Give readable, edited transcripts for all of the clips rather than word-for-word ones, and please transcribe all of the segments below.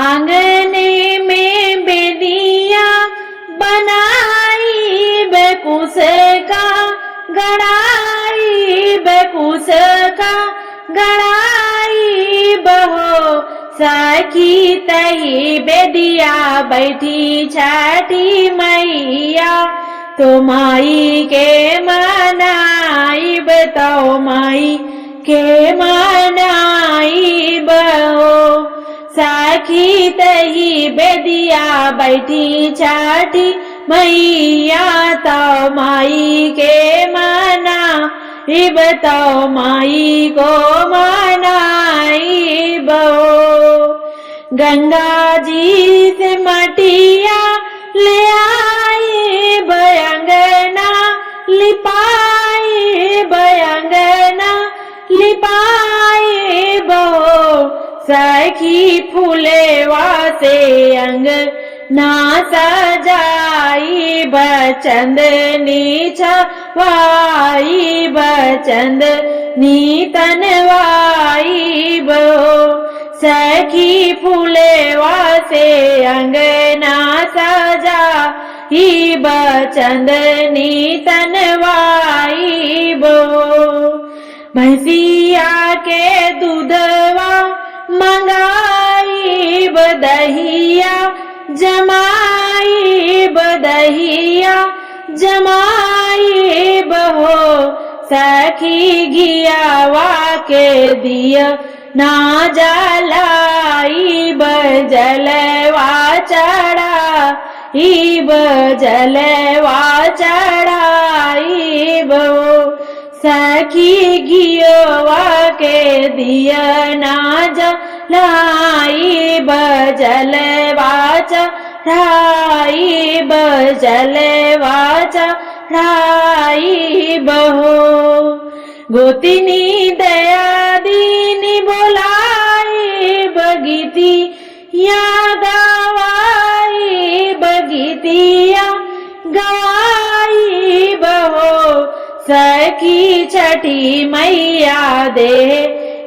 आंगने में बेदिया बनाई बेकुस का गड़ाई बेकुस का गड़ाई बहो सखी तही बेदिया बैठी छठी मैया तो माई के मनाई बताओ माई के मनाई बहो सखी तही बेदिया बैठी छठी मैया तो माई के मना बताओ माई को मनाई बो। गंगा जी से मटिया ले आई बयंगना लिपाई बयंगना लिपाई बो सखी फूलेवा से अंग ना सजाई बचंदनी छवाई बचंदनी तनवाई बो सखी फूलेवा से अंगना सजाई बचंदनी तनवाई बो। भैंसिया के दूधवा मंगाई बदहिया जमाई बदहिया जमाई बहो सखी घियावा के दिया ना जलाई बजलवा चढ़ाई बजलवा चढ़ाई बहो सखी घियोवा के दिया ना जलाई बजलवा चढ़ाई बजलवा चढ़ाई बहो। गोतिनी दया दीनी बोलाई बगीती या गवाई बगीतिया गवाई बहो सखी छठी मैया दे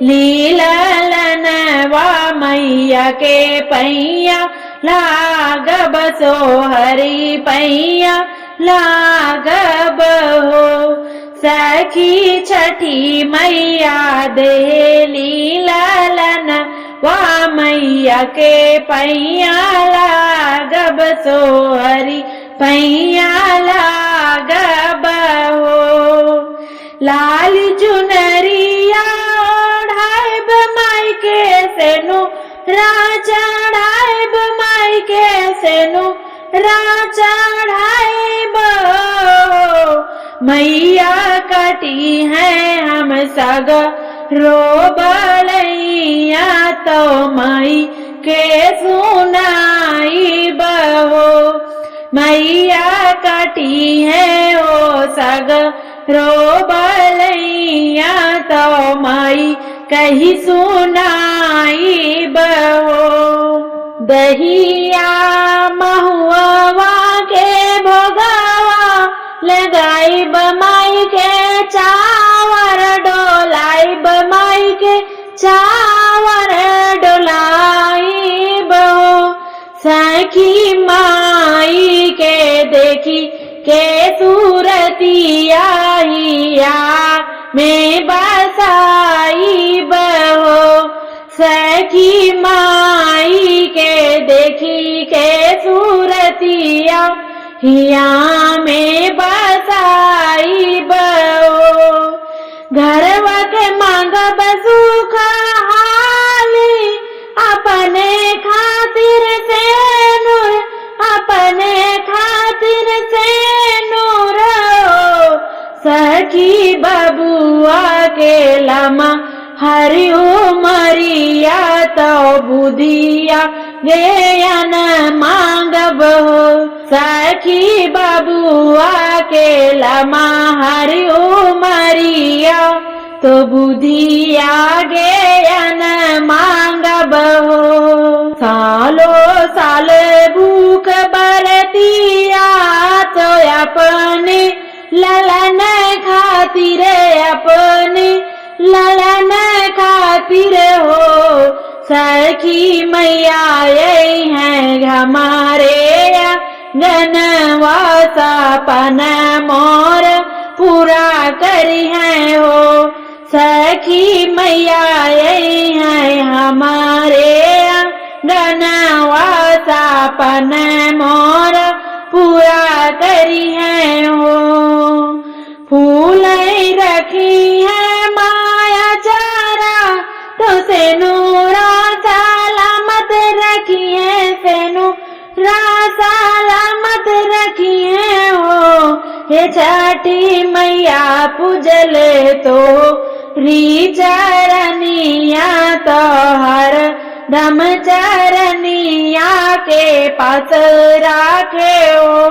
लीलनवा मैया के पैया लागब सोहरी पैया लागब हो सखी छठी मैया दे लीलनवा मैया के पैया लागब सोहरी पैया लागब हो। लाल चुनरिया ओढ़ाइब माई के सेनु चढ़ाइब माई के सेनु चढ़ाइब मैया कटी है हम सग रोबलैया तो माई के सुनाई बहो मैया कटी है ओ सग रोबलैया तो माई कही सुनाई बहो। दहिया महुआ के भोगावा लगाई बमाई के चावर डोलाई बमाई के चावर डोलाई बहो सखी माई के देखी के सूरतिया हिया में बसाई बहो सखी माई के देखी के सूरतिया हिया में बसाई बहो। घरवा के मांग बसुख हाली अपने खातिर से नूर अपने खातिर से नूर सखी बबुआ के लमा हरि उमरिया तो बुधिया ज्ञान मांगब हो सखी बबुआ के लमा हरि उमरिया तो बुधिया ज्ञान मांगब हो। सालो साल भूख बरतिया तो अपने ललन खातिर अपने ललन खातिर हो सखी मैया यही है हमारे गनवा सपन मोर पूरा करी है हो। सखी मैया यही है हमारे गनवा सपन मोर पूरा करी है हो। फूल रखी है माया चारा तो से नूरा सलामत रखिए से नूरा सलामत रखिए हो। हे छठी मैया पूजले तो री चरनिया तो हर दम चरनिया के पास राखे हो।